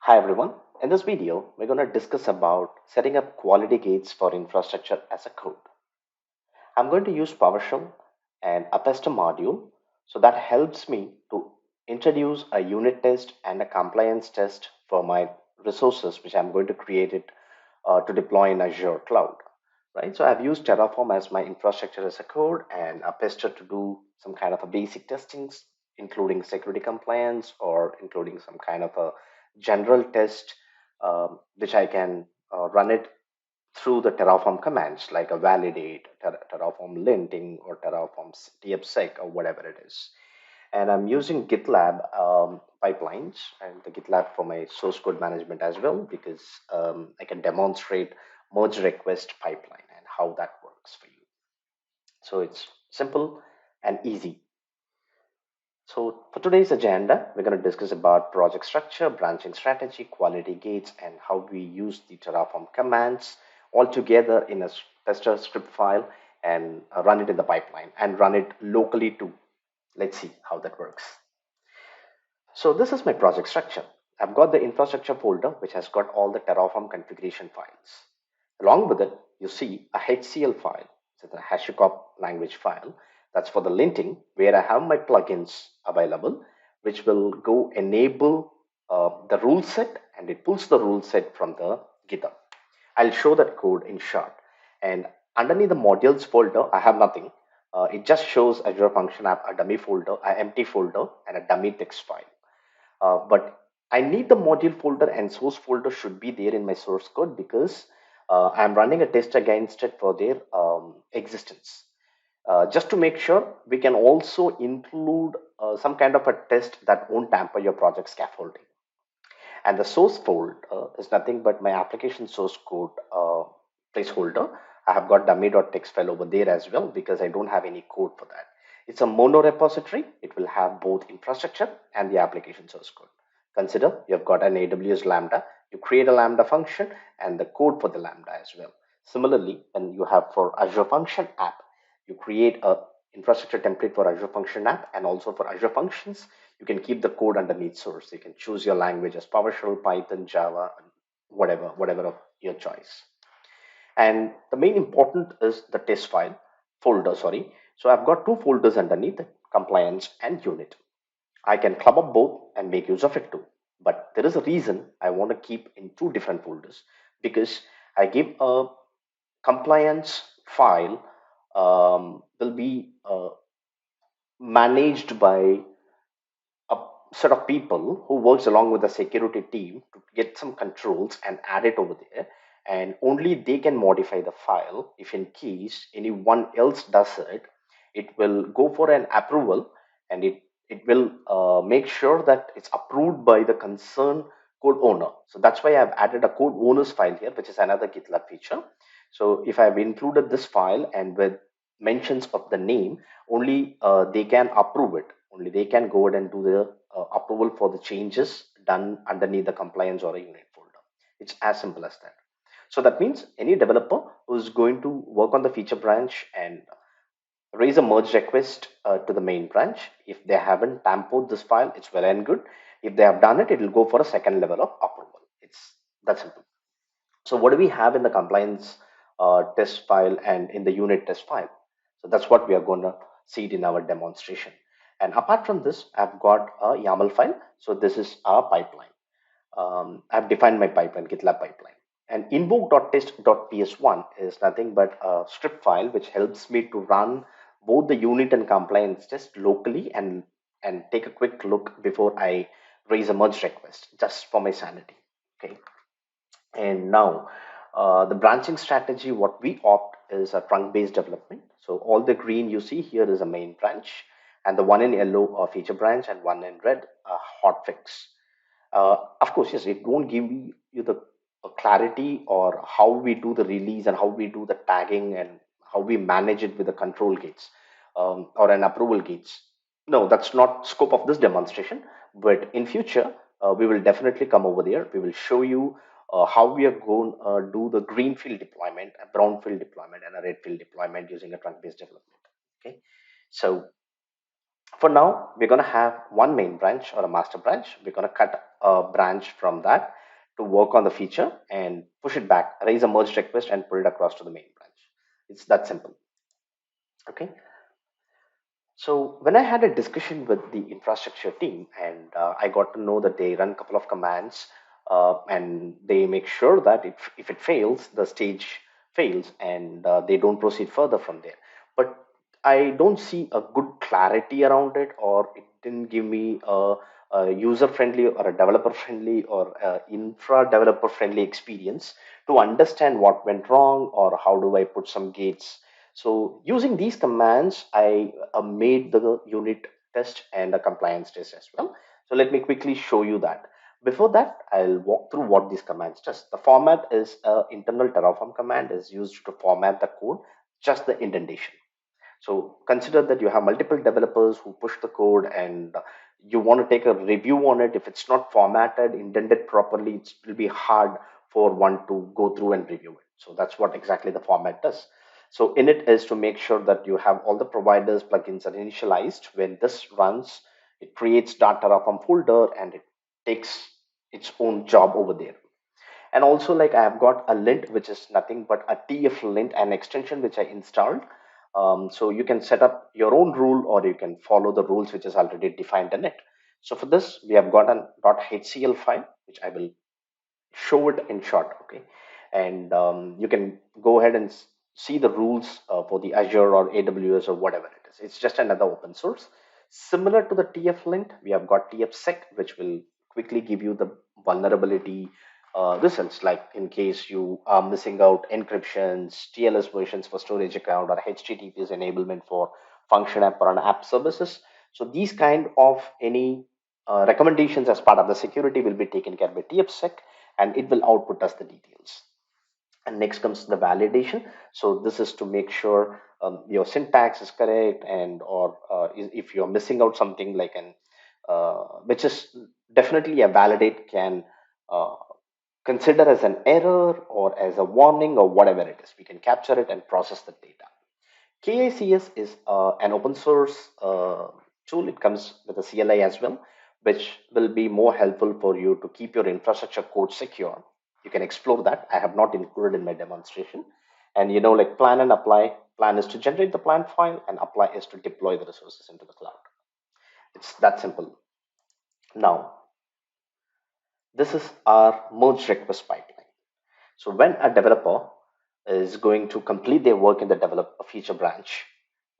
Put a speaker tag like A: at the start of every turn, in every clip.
A: Hi everyone. In this video, we're going to discuss about setting up quality gates for infrastructure as a code. I'm going to use PowerShell and a Pester module. So that helps me to introduce a unit test and a compliance test for my resources, which I'm going to create it to deploy in Azure cloud. Right. So I've used Terraform as my infrastructure as a code and a Pester to do some kind of a basic testings, including security compliance or including some kind of a general test, which I can run it through the Terraform commands like a validate, Terraform linting, or Terraform tfsec, or whatever it is. And I'm using GitLab pipelines and the GitLab for my source code management as well, because I can demonstrate merge request pipeline and how that works for you. So it's simple and easy. So for today's agenda, we're going to discuss about project structure, branching strategy, quality gates, and how we use the Terraform commands all together in a Pester script file and run it in the pipeline and run it locally too. Let's see how that works. So this is my project structure. I've got the infrastructure folder, which has got all the Terraform configuration files. Along with it, you see a HCL file, so the HashiCorp language file. That's for the linting, where I have my plugins available, which will go enable the rule set, and it pulls the rule set from the GitHub. I'll show that code in short. And underneath the modules folder, I have nothing. It just shows Azure Function App, a dummy folder, an empty folder, and a dummy text file. But I need the module folder and source folder should be there in my source code, because I'm running a test against it for their existence. Just to make sure, we can also include some kind of a test that won't tamper your project scaffolding. And the source folder is nothing but my application source code placeholder. I have got dummy.txt file over there as well, because I don't have any code for that. It's a mono repository. It will have both infrastructure and the application source code. Consider you've got an AWS Lambda. You create a Lambda function and the code for the Lambda as well. Similarly, when you have for Azure Function app, you create a infrastructure template for Azure Function app, and also for Azure Functions, you can keep the code underneath source. You can choose your language as PowerShell, Python, Java, whatever of your choice. And the main important is the test file folder, sorry. So I've got two folders underneath it, compliance and unit. I can club up both and make use of it too. But there is a reason I want to keep in two different folders, because I give a compliance file will be managed by a set of people who works along with the security team to get some controls and add it over there, and only they can modify the file. If in case anyone else does it, it will go for an approval, and it will make sure that it's approved by the concerned code owner. So that's why I've added a code owners file here, which is another GitLab feature. So if I've included this file and with mentions of the name, only they can approve it. Only they can go ahead and do the approval for the changes done underneath the compliance or a unit folder. It's as simple as that. So that means any developer who's going to work on the feature branch and raise a merge request to the main branch, if they haven't tampered this file, it's well and good. If they have done it, it will go for a second level of approval. It's that simple. So what do we have in the compliance test file and in the unit test file? So that's what we are going to see it in our demonstration. And apart from this, I've got a YAML file. So this is our pipeline. I've defined my pipeline, GitLab pipeline. And invoke.test.ps1 is nothing but a script file which helps me to run both the unit and compliance test locally, and take a quick look before I raise a merge request, just for my sanity. Okay. And now the branching strategy, what we opt is a trunk based development. So all the green you see here is a main branch, and the one in yellow a feature branch, and one in red a hotfix. Of course, yes, it won't give you the clarity or how we do the release and how we do the tagging and how we manage it with the control gates or an approval gates. No, that's not scope of this demonstration. But in future, we will definitely come over there. We will show you how we are going to do the greenfield deployment, a brownfield deployment, and a redfield deployment using a trunk-based development. Okay, so for now, we're going to have one main branch or a master branch. We're going to cut a branch from that to work on the feature and push it back, raise a merge request and pull it across to the main branch. It's that simple. Okay. So when I had a discussion with the infrastructure team, and I got to know that they run a couple of commands, and they make sure that if it fails, the stage fails, and they don't proceed further from there. But I don't see a good clarity around it, or it didn't give me a user friendly or a developer friendly or infra developer friendly experience to understand what went wrong or how do I put some gates. So using these commands, I made the unit test and a compliance test as well. So let me quickly show you that. Before that, I'll walk through what these commands does. The format is internal Terraform command is used to format the code, just the indentation. So consider that you have multiple developers who push the code and you want to take a review on it. If it's not formatted, indented properly, it will be hard for one to go through and review it. So that's what exactly the format does. So init is to make sure that you have all the providers plugins are initialized. When this runs, it creates .terraform folder and it takes its own job over there. And also, like, I have got a lint which is nothing but a tf lint, an extension which I installed. So you can set up your own rule or you can follow the rules which is already defined in it. So for this we have got an .hcl file which I will show it in short. Okay. And you can go ahead and see the rules for the Azure or AWS or whatever it is. It's just another open source. Similar to the tflint, we have got tfsec, which will quickly give you the vulnerability results, like in case you are missing out encryptions, TLS versions for storage account, or HTTPS enablement for function app or an app services. So these kind of any recommendations as part of the security will be taken care by tfsec, and it will output us the details. And next comes the validation. So this is to make sure your syntax is correct, and or if you're missing out something like an which is definitely a validate can uh, consider as an error or as a warning or whatever it is. We can capture it and process the data. KICS is an open source tool. It comes with a CLI as well, which will be more helpful for you to keep your infrastructure code secure. You can explore that. I have not included in my demonstration. And like plan and apply. Plan is to generate the plan file, and apply is to deploy the resources into the cloud. It's that simple. Now, this is our merge request pipeline. So when a developer is going to complete their work in the develop a feature branch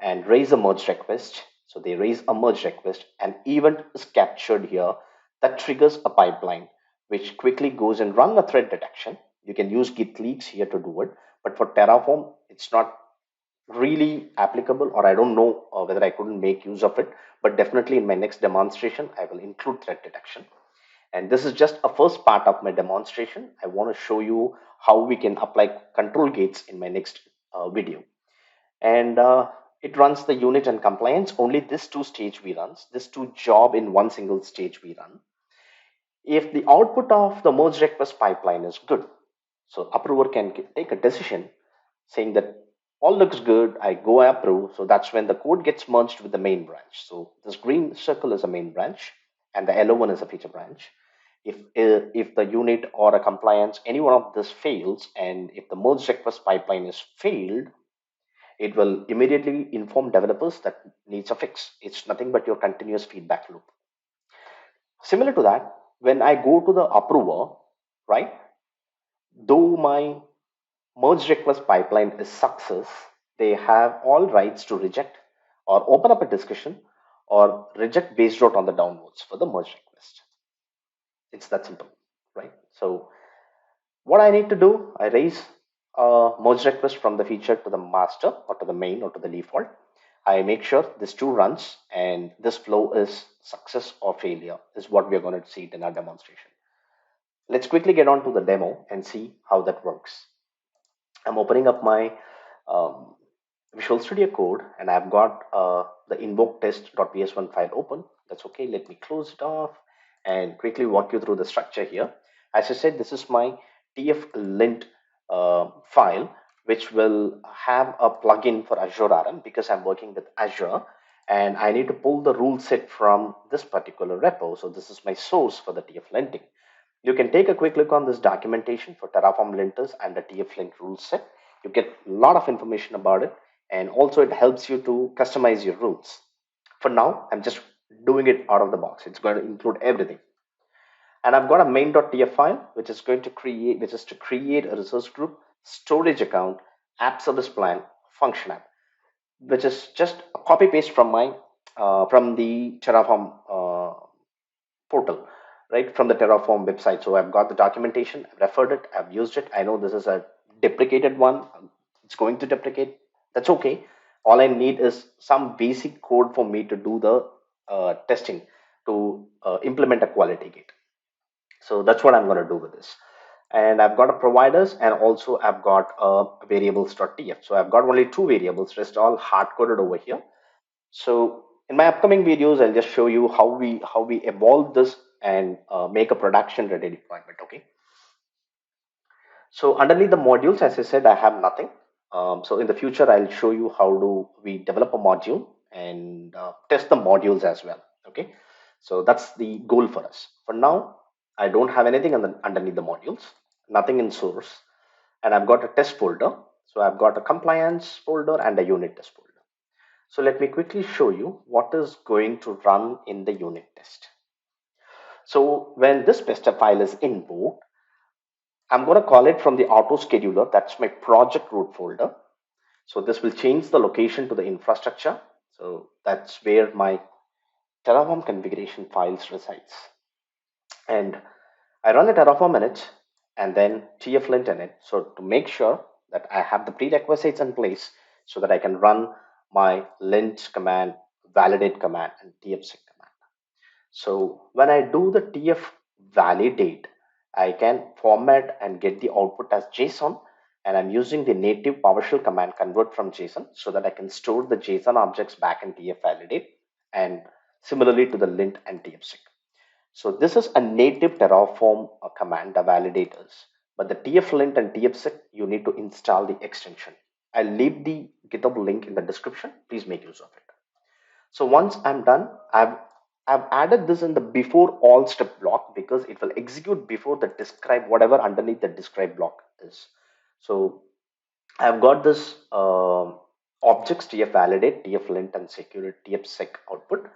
A: and raise a merge request, so they raise a merge request, an event is captured here that triggers a pipeline which quickly goes and run a thread detection. You can use git leaks here to do it, but for Terraform, it's not really applicable, or I don't know whether I couldn't make use of it, but definitely in my next demonstration, I will include threat detection. And this is just a first part of my demonstration. I want to show you how we can apply control gates in my next video. And it runs the unit and compliance. Only this two stage we runs, this two job in one single stage we run. If the output of the merge request pipeline is good, so approver can take a decision saying that all looks good, I go approve. So that's when the code gets merged with the main branch. So this green circle is a main branch and the yellow one is a feature branch. If the unit or a compliance, any one of this fails, and if the merge request pipeline is failed, it will immediately inform developers that needs a fix. It's nothing but your continuous feedback loop. Similar to that, when I go to the approver, right, though my merge request pipeline is success, they have all rights to reject or open up a discussion or reject based out on the downloads for the merge request. It's that simple, right? So what I need to do, I raise a merge request from the feature to the master or to the main or to the default. I make sure this two runs and this flow is success or failure is what we are going to see it in our demonstration. Let's quickly get on to the demo and see how that works. I'm opening up my um, Visual Studio Code, and I've got the invoke test.ps1 file open. That's okay. Let me close it off and quickly walk you through the structure here. As I said, this is my tflint file, which will have a plugin for Azure RM because I'm working with Azure. and I need to pull the rule set from this particular repo. So this is my source for the TF linting. You can take a quick look on this documentation for Terraform linters and the TF lint rule set. You get a lot of information about it, and also it helps you to customize your rules. For now, I'm just doing it out of the box. It's going to include everything. And I've got a main.tf file, which is to create a resource group, storage account, app service plan, function app, which is just a copy paste from my from the Terraform portal, right, from the Terraform website. So I've got the documentation, I've referred it, I've used it. I know this is a deprecated one. It's going to deprecate. That's okay. All I need is some basic code for me to do the testing to implement a quality gate. So that's what I'm going to do with this. And I've got a providers, and also I've got a variables.tf. So I've got only two variables, rest all hard coded over here. So in my upcoming videos, I'll just show you how we evolve this and make a production ready deployment. Okay. So underneath the modules, as I said, I have nothing. So in the future, I'll show you how do we develop a module and test the modules as well. Okay. So that's the goal for us. For now, I don't have anything underneath the modules, nothing in source, and I've got a test folder. So I've got a compliance folder and a unit test folder. So let me quickly show you what is going to run in the unit test. So when this Pester file is invoked, I'm going to call it from the auto scheduler. That's my project root folder. So this will change the location to the infrastructure. So that's where my Terraform configuration files resides. And I run a Terraform init and then tflint init. So to make sure that I have the prerequisites in place so that I can run my lint command, validate command, and tfsig command. So when I do the tf validate, I can format and get the output as JSON, and I'm using the native PowerShell command convert from JSON so that I can store the JSON objects back in tf validate, and similarly to the lint and tfsig. So this is a native Terraform command, the validators. But the tflint and tfsig, you need to install the extension. I'll leave the GitHub link in the description. Please make use of it. So once I'm done, I've added this in the before all step block because it will execute before the describe, whatever underneath the describe block is. So I've got this objects tf validate, tflint, and security tfsec output.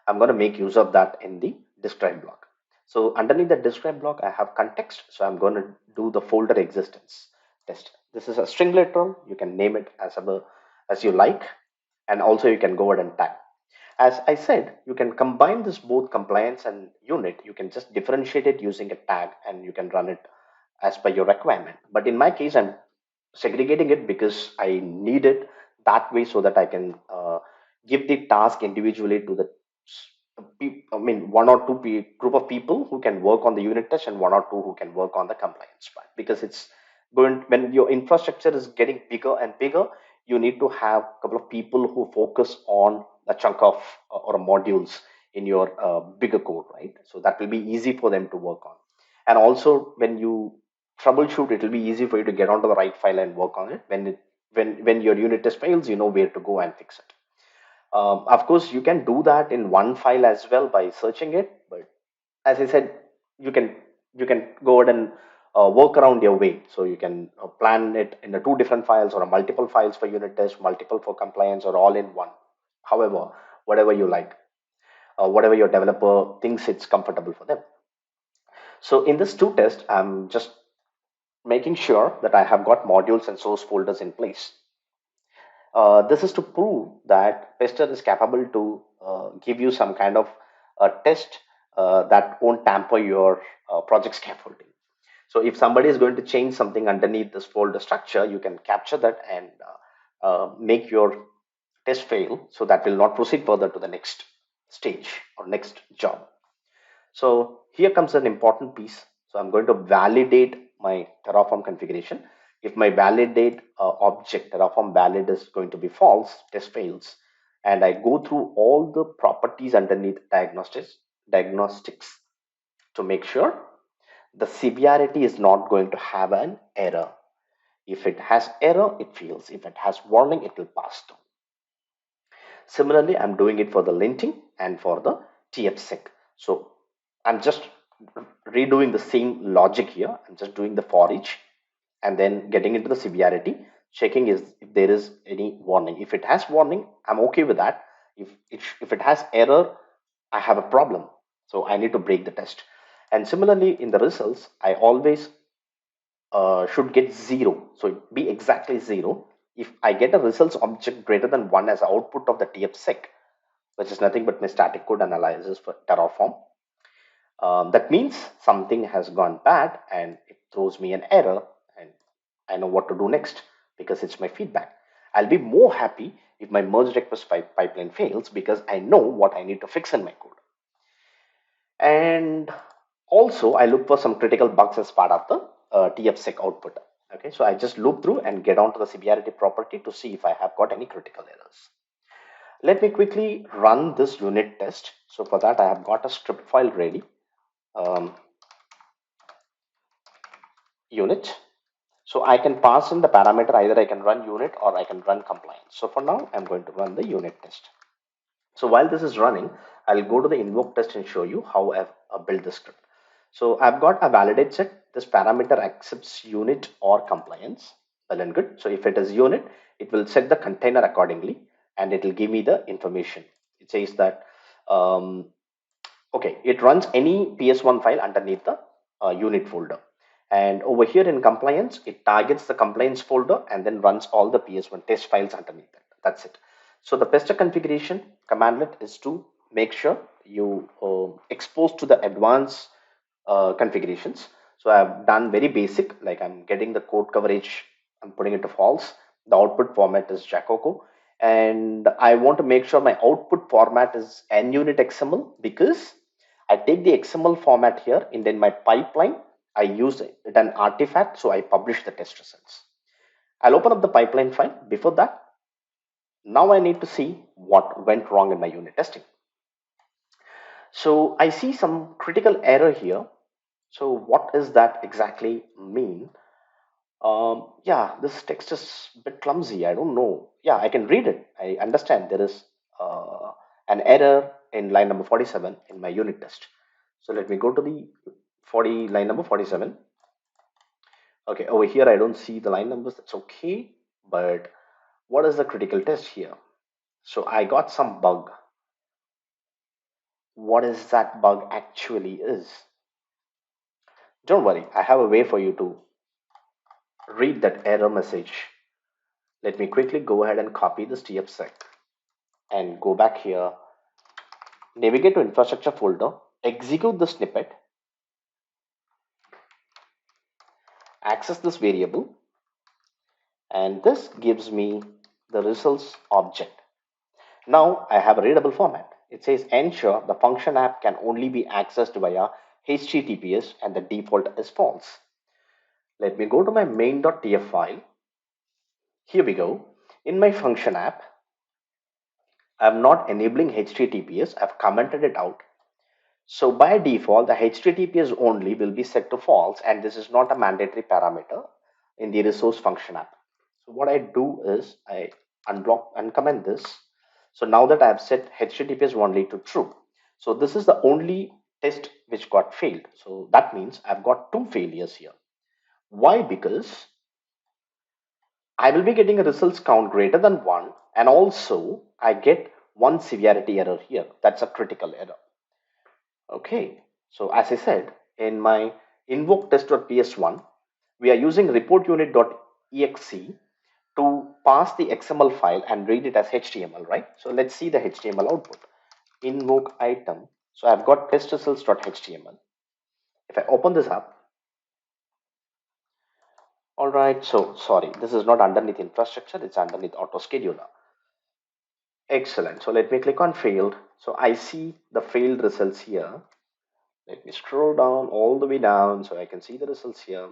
A: I'm going to make use of that in the describe block. So underneath the describe block, I have context. So I'm going to do the folder existence test. This is a string literal. You can name it as you like, and also you can go ahead and tag. As I said, you can combine this both compliance and unit. You can just differentiate it using a tag, and you can run it as per your requirement. But in my case, I'm segregating it because I need it that way so that I can give the task individually to the one or two group of people who can work on the unit test, and one or two who can work on the compliance part. Because it's going, when your infrastructure is getting bigger and bigger, you need to have a couple of people who focus on a chunk of or modules in your bigger code, right? So that will be easy for them to work on. And also when you troubleshoot, it will be easy for you to get onto the right file and work on it. When your unit test fails, you know where to go and fix it. Of course, you can do that in one file as well by searching it, but as I said, you can you can go ahead and work around your way. So you can plan it in the two different files, or a multiple files for unit test, multiple for compliance, or all in one. However, whatever you like, whatever your developer thinks it's comfortable for them. So in this two test, I'm just making sure that I have got modules and source folders in place. This is to prove that Pester is capable to give you some kind of test that won't tamper your project scaffolding. So if somebody is going to change something underneath this folder structure, you can capture that and make your test fail, so that will not proceed further to the next stage or next job. So here comes an important piece. So I'm going to validate my Terraform configuration. If my validate object Terraform valid is going to be false, test fails, and I go through all the properties underneath diagnostics to make sure the severity is not going to have an error. If it has error, it fails. If it has warning, it will pass through. Similarly, I'm doing it for the linting and for the tfsec. So I'm just redoing the same logic here. I'm just doing the for each and then getting into the severity, checking is if there is any warning. If it has warning, I'm okay with that. If it has error, I have a problem. So I need to break the test. And similarly, in the results, I always should get zero. So it be exactly zero. If I get a results object greater than one as output of the tfsec, which is nothing but my static code analysis for Terraform, that means something has gone bad and it throws me an error, and I know what to do next because it's my feedback. I'll be more happy if my merge request pipeline fails because I know what I need to fix in my code. And also, I look for some critical bugs as part of the tfsec output. Okay, so I just loop through and get onto the severity property to see if I have got any critical errors. Let me quickly run this unit test. So for that, I have got a script file ready. Unit. So I can pass in the parameter, either I can run unit or I can run compliance. So for now, I'm going to run the unit test. So while this is running, I'll go to the invoke test and show you how I've built the script. So I've got a validate set. This parameter accepts unit or compliance. Well and good. So if it is unit, it will set the container accordingly and it will give me the information. It says that, okay, it runs any PS1 file underneath the unit folder. And over here in compliance, it targets the compliance folder and then runs all the PS1 test files underneath that. That's it. So the Pester configuration commandlet is to make sure you expose to the advanced configurations. So I've done very basic, like I'm getting the code coverage, I'm putting it to false. The output format is Jacoco. And I want to make sure my output format is NUnit XML because I take the XML format here and then my pipeline, I use it an artifact. So I publish the test results. I'll open up the pipeline file. Before that, now I need to see what went wrong in my unit testing. So I see some critical error here. So what does that exactly mean? Yeah, this text is a bit clumsy. I don't know. Yeah, I can read it. I understand there is an error in line number 47 in my unit test. So let me go to the line number 47. Okay, over here I don't see the line numbers. That's okay. But what is the critical test here? So I got some bug. What is that bug actually is? Don't worry, I have a way for you to read that error message. Let me quickly go ahead and copy this tfsec and go back here, navigate to infrastructure folder, execute the snippet, access this variable, and this gives me the results object. Now I have a readable format. It says ensure the function app can only be accessed via HTTPS and the default is false. Let me go to my main.tf file. Here we go. In my function app, I'm not enabling HTTPS. I've commented it out. So by default, the HTTPS only will be set to false, and this is not a mandatory parameter in the resource function app. So what I do is I uncomment this. So now that I have set HTTPS only to true. So this is the only test which got failed. So that means I've got two failures here. Why? Because I will be getting a results count greater than one, and also I get one severity error here. That's a critical error. Okay, so as I said, in my invoke test.ps1, we are using report unit.exe to pass the XML file and read it as HTML, right? So let's see the HTML output. Invoke item. So I've got test results.html. If I open this up, all right, so sorry, this is not underneath infrastructure, it's underneath auto scheduler. Excellent. So let me click on failed. So I see the failed results here. Let me scroll down all the way down so I can see the results here.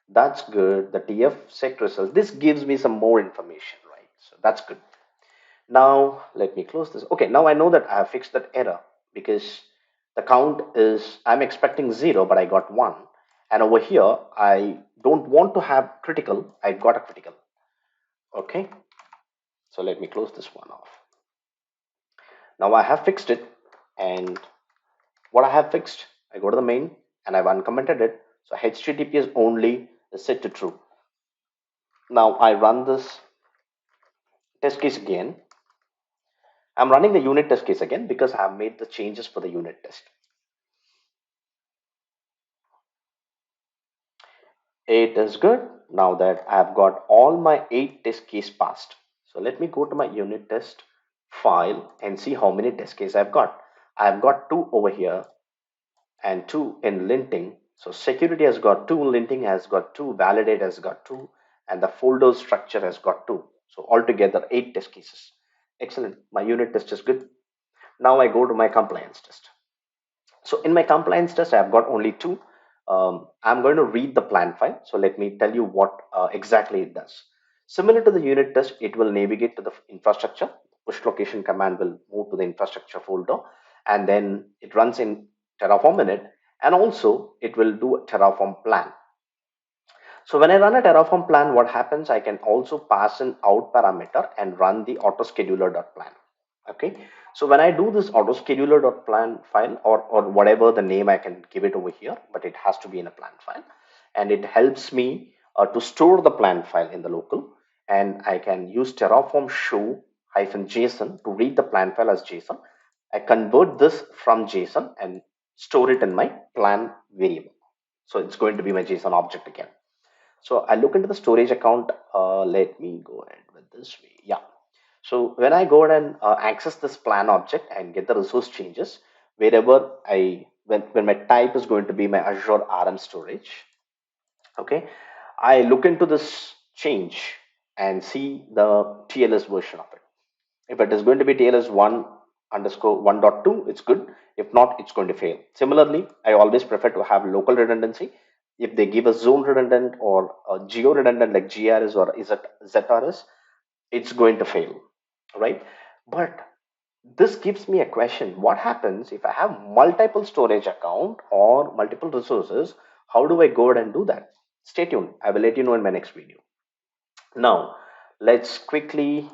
A: That's good. The tfsec results. This gives me some more information, right? So that's good. Now let me close this. Okay, now I know that I have fixed that error because the count is, I'm expecting 0, but I got 1. And over here, I don't want to have critical. I got a critical. Okay. So let me close this one off. Now I have fixed it, and what I have fixed, I go to the main and I've uncommented it. So HTTPS only is set to true. Now I run this test case again. I'm running the unit test case again because I have made the changes for the unit test. It is good now that I've got all my 8 test case passed. So let me go to my unit test file and see how many test cases I've got. I've got 2 over here and 2 in linting. So security has got 2, linting has got 2, validate has got 2, and the folder structure has got 2. So altogether 8 test cases. Excellent. My unit test is good. Now I go to my compliance test. So in my compliance test, I've got only 2. I'm going to read the plan file. So let me tell you what exactly it does. Similar to the unit test, it will navigate to the infrastructure. Push location command will move to the infrastructure folder, and then it runs in Terraform in it, and also it will do a Terraform plan. So when I run a Terraform plan, what happens? I can also pass an out parameter and run the autoscheduler.plan. Okay. So when I do this autoscheduler.plan file, or whatever the name I can give it over here, but it has to be in a plan file, and it helps me to store the plan file in the local, and I can use Terraform show -json to read the plan file as JSON. I convert this from JSON and store it in my plan variable. So it's going to be my JSON object again. So I look into the storage account. Let me go ahead with this way. Yeah. So when I go ahead and access this plan object and get the resource changes, wherever when my type is going to be my Azure RM storage, okay, I look into this change and see the TLS version of it. If it is going to be TLS 1 underscore 1.2, it's good. If not, it's going to fail. Similarly, I always prefer to have local redundancy. If they give a zone redundant or a geo redundant like GRS or ZRS, it's going to fail, right? But this gives me a question. What happens if I have multiple storage account or multiple resources? How do I go ahead and do that? Stay tuned. I will let you know in my next video. Now, let's quickly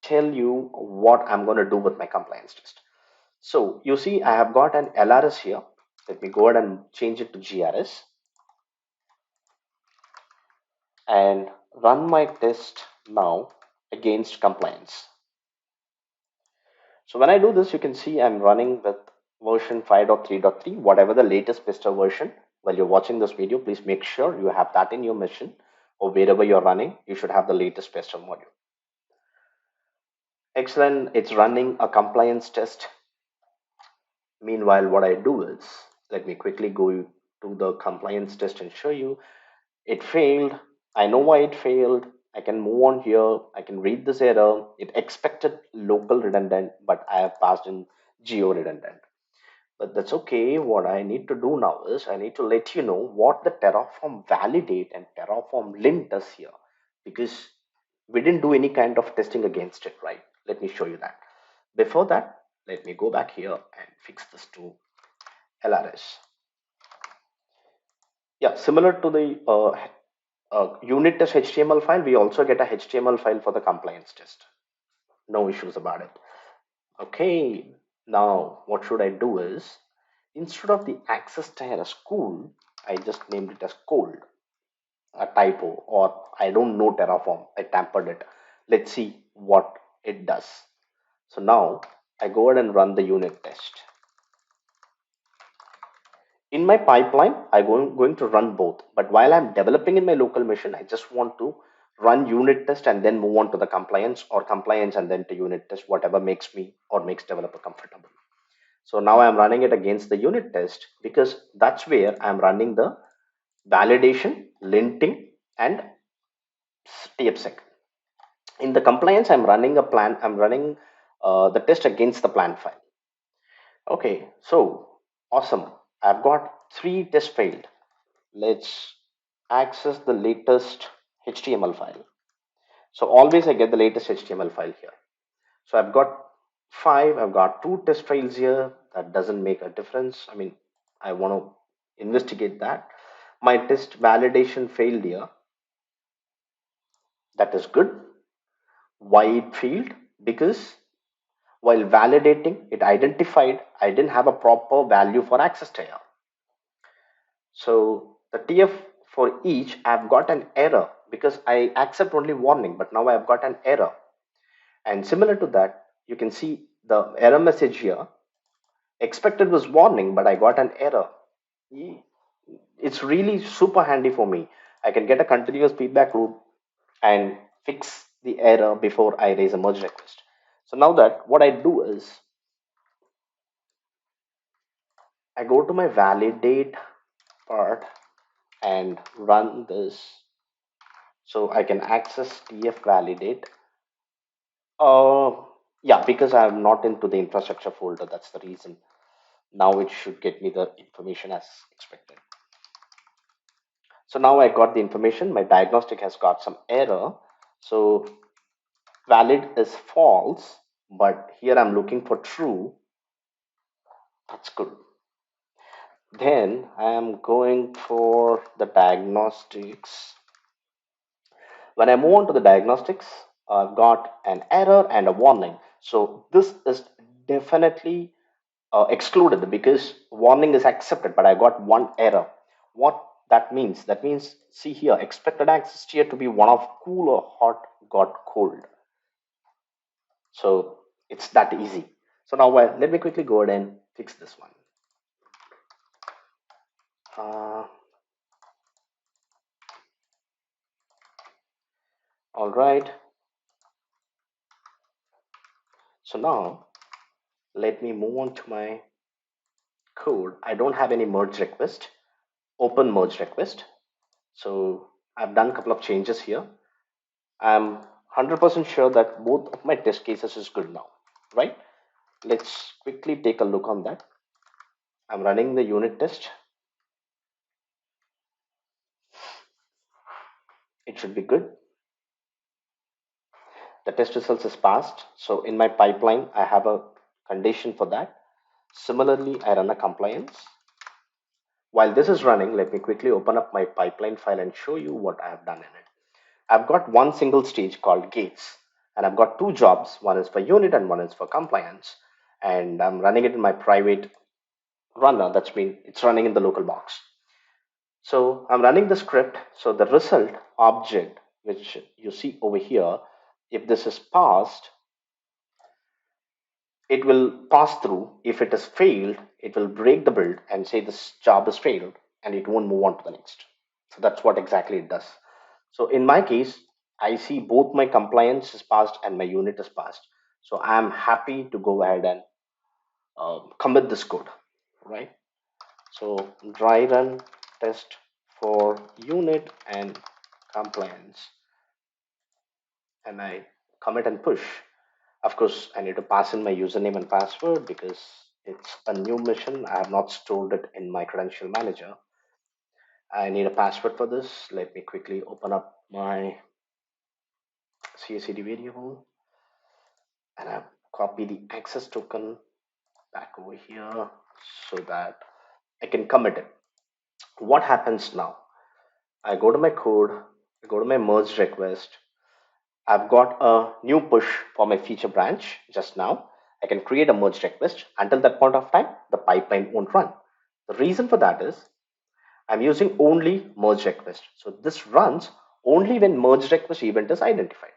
A: tell you what I'm going to do with my compliance test. So you see, I have got an LRS here. Let me go ahead and change it to GRS and run my test now against compliance. So when I do this, you can see I'm running with version 5.3.3, whatever the latest Pester version. While you're watching this video, please make sure you have that in your mission, or wherever you're running, you should have the latest Pester module. Excellent. It's running a compliance test. Meanwhile, what I do is, let me quickly go to the compliance test and show you. It failed. I know why it failed. I can move on here. I can read this error. It expected local redundant, but I have passed in geo redundant. But that's okay. What I need to do now is I need to let you know what the Terraform validate and Terraform lint does here, because we didn't do any kind of testing against it, right? Let me show you that. Before that, let me go back here and fix this to LRS. Yeah, similar to the unit test HTML file, we also get a HTML file for the compliance test. No issues about it. Okay, now what should I do is, instead of the access tier as cool, I just named it as cold, a typo, or I don't know Terraform, I tampered it. Let's see what it does. So now I go ahead and run the unit test. In my pipeline, I'm going to run both. But while I'm developing in my local machine, I just want to run unit test and then move on to the compliance, or compliance and then to unit test, whatever makes me or makes developer comfortable. So now I'm running it against the unit test because that's where I'm running the validation, linting, and TFSec. In the compliance, I'm running a plan. I'm running the test against the plan file. Okay, so awesome. I've got 3 tests failed. Let's access the latest HTML file. So always I get the latest HTML file here. So I've got 5, I've got 2 test files here. That doesn't make a difference. I mean, I want to investigate that. My test validation failed here. That is good. Why it failed? Because While validating, it identified I didn't have a proper value for access tier. So the TF for each, I've got an error because I accept only warning, but now I've got an error. And similar to that, you can see the error message here. Expected was warning, but I got an error. It's really super handy for me. I can get a continuous feedback loop and fix the error before I raise a merge request. So now that what I do is I go to my validate part and run this so I can access TF validate. Uh, yeah, because I'm not into the infrastructure folder, that's the reason. Now it should get me the information as expected. So now I got the information. My diagnostic has got some error. So valid is false, but here I'm looking for true. That's good. Then I am going for the diagnostics. When I move on to the diagnostics, I've got an error and a warning. So this is definitely excluded because warning is accepted, but I got one error. What that means? That means, see here, expected access tier to be one of cool or hot got cold. So it's that easy. So now let me quickly go ahead and fix this one. Uh, all right. So now let me move on to my code. I don't have any merge request, open merge request. So I've done a couple of changes here. I'm 100% sure that both of my test cases is good now, right? Let's quickly take a look on that. I'm running the unit test. It should be good. The test results is passed. So in my pipeline, I have a condition for that. Similarly, I run a compliance. While this is running, let me quickly open up my pipeline file and show you what I have done in it. I've got one single stage called gates, and I've got two jobs. One is for unit and one is for compliance. And I'm running it in my private runner. That's mean it's running in the local box. So I'm running the script. So the result object, which you see over here, if this is passed, it will pass through. If it has failed, it will break the build and say this job is failed and it won't move on to the next. So that's what exactly it does. So in my case, I see both my compliance is passed and my unit is passed. So I'm happy to go ahead and commit this code, right? So dry run test for unit and compliance, and I commit and push. Of course, I need to pass in my username and password because it's a new mission. I have not stored it in my credential manager. I need a password for this. Let me quickly open up my CACD variable and I copy the access token back over here so that I can commit it. What happens now? I go to my code, I go to my merge request. I've got a new push for my feature branch just now. I can create a merge request. Until that point of time, the pipeline won't run. The reason for that is I'm using only merge request. So this runs only when merge request event is identified.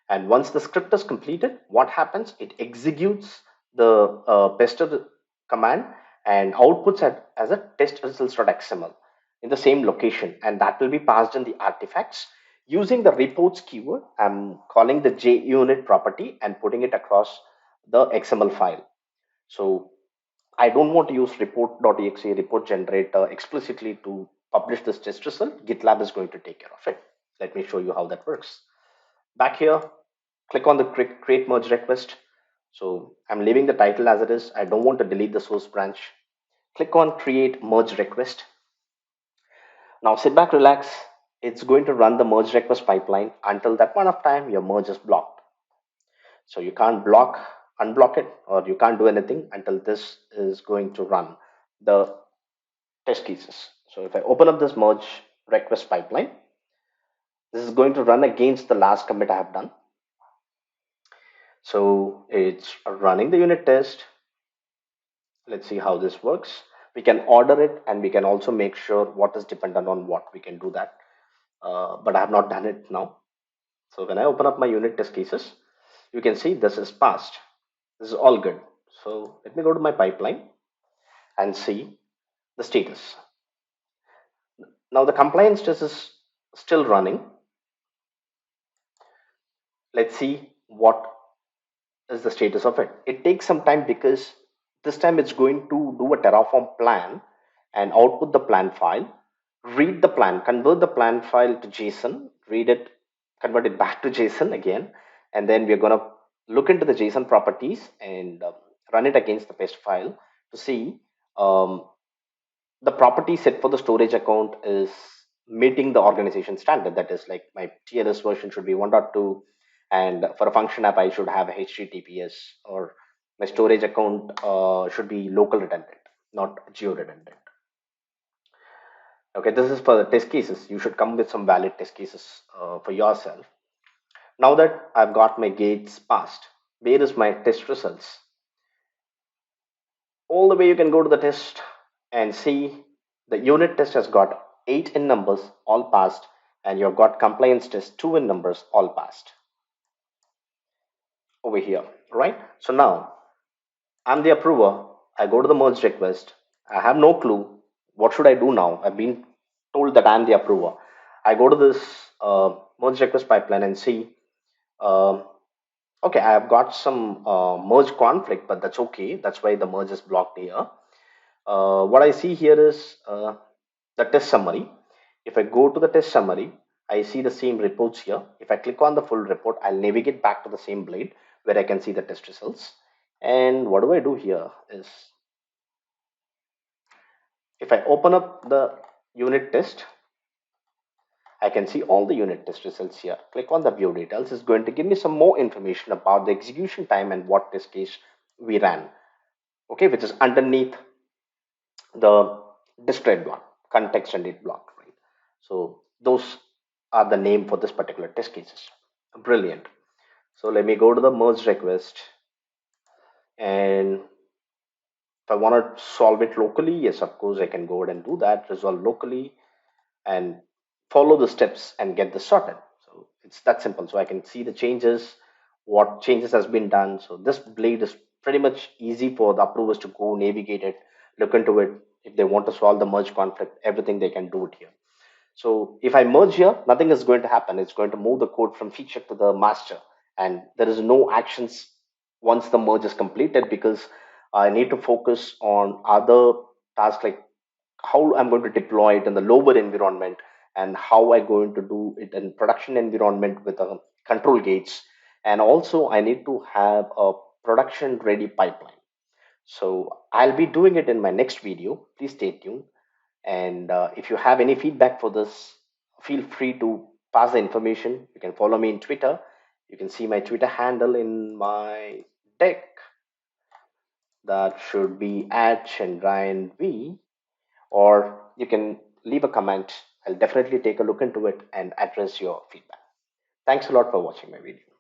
A: And once the script is completed, what happens? It executes the Pester command and outputs as a test results.xml in the same location, and that will be passed in the artifacts using the reports keyword. I'm calling the JUnit property and putting it across the XML file. So I don't want to use report.exe report generator explicitly to publish this test result. GitLab is going to take care of it. Let me show you how that works. Back here, click on the create merge request. So I'm leaving the title as it is. I don't want to delete the source branch. Click on create merge request. Now sit back, relax. It's going to run the merge request pipeline until that point of time your merge is blocked. So you can't unblock it, or you can't do anything until this is going to run the test cases. So if I open up this merge request pipeline, this is going to run against the last commit I have done. So it's running the unit test. Let's see how this works. We can order it, and we can also make sure what is dependent on what. We can do that, but I have not done it now. So when I open up my unit test cases, you can see this is passed. This is all good. So let me go to my pipeline and see the status. Now the compliance test is still running. Let's see what is the status of it. It takes some time because this time it's going to do a Terraform plan and output the plan file, read the plan, convert the plan file to JSON, read it, convert it back to JSON again, and then we're going to look into the JSON properties and run it against the paste file to see um, the property set for the storage account is meeting the organization standard. That is, like, my TLS version should be 1.2, and for a function app I should have HTTPS, or my storage account should be local redundant, not geo redundant. Okay, this is for the test cases. You should come with some valid test cases for yourself. Now that I've got my gates passed, where is my test results? All the way you can go to the test and see the unit test has got 8 in numbers, all passed, and you've got compliance test 2 in numbers, all passed over here, right? So now I'm the approver. I go to the merge request. I have no clue. What should I do now? I've been told that I'm the approver. I go to this merge request pipeline and see, um, okay, I have got some merge conflict, but that's okay. That's why the merge is blocked here. What I see here is the test summary. If I go to the test summary, I see the same reports here. If I click on the full report, I'll navigate back to the same blade where I can see the test results. And what do I do here is, if I open up the unit test, I can see all the unit test results here. Click on the view details. It's going to give me some more information about the execution time and what test case we ran. Okay, which is underneath the display block, context and date block, right? So those are the name for this particular test cases. Brilliant. So let me go to the merge request, and if I want to solve it locally, yes, of course, I can go ahead and do that, resolve locally, and follow the steps and get this sorted. So it's that simple. So I can see the changes, what changes has been done. So this blade is pretty much easy for the approvers to go navigate it, look into it. If they want to solve the merge conflict, everything they can do it here. So if I merge here, nothing is going to happen. It's going to move the code from feature to the master, and there is no actions once the merge is completed, because I need to focus on other tasks, like how I'm going to deploy it in the lower environment, and how I'm going to do it in production environment with control gates. And also I need to have a production ready pipeline. So I'll be doing it in my next video. Please stay tuned. And if you have any feedback for this, feel free to pass the information. You can follow me in Twitter. You can see my Twitter handle in my deck. That should be at ChandranV, or you can leave a comment. I'll definitely take a look into it and address your feedback. Thanks a lot for watching my video.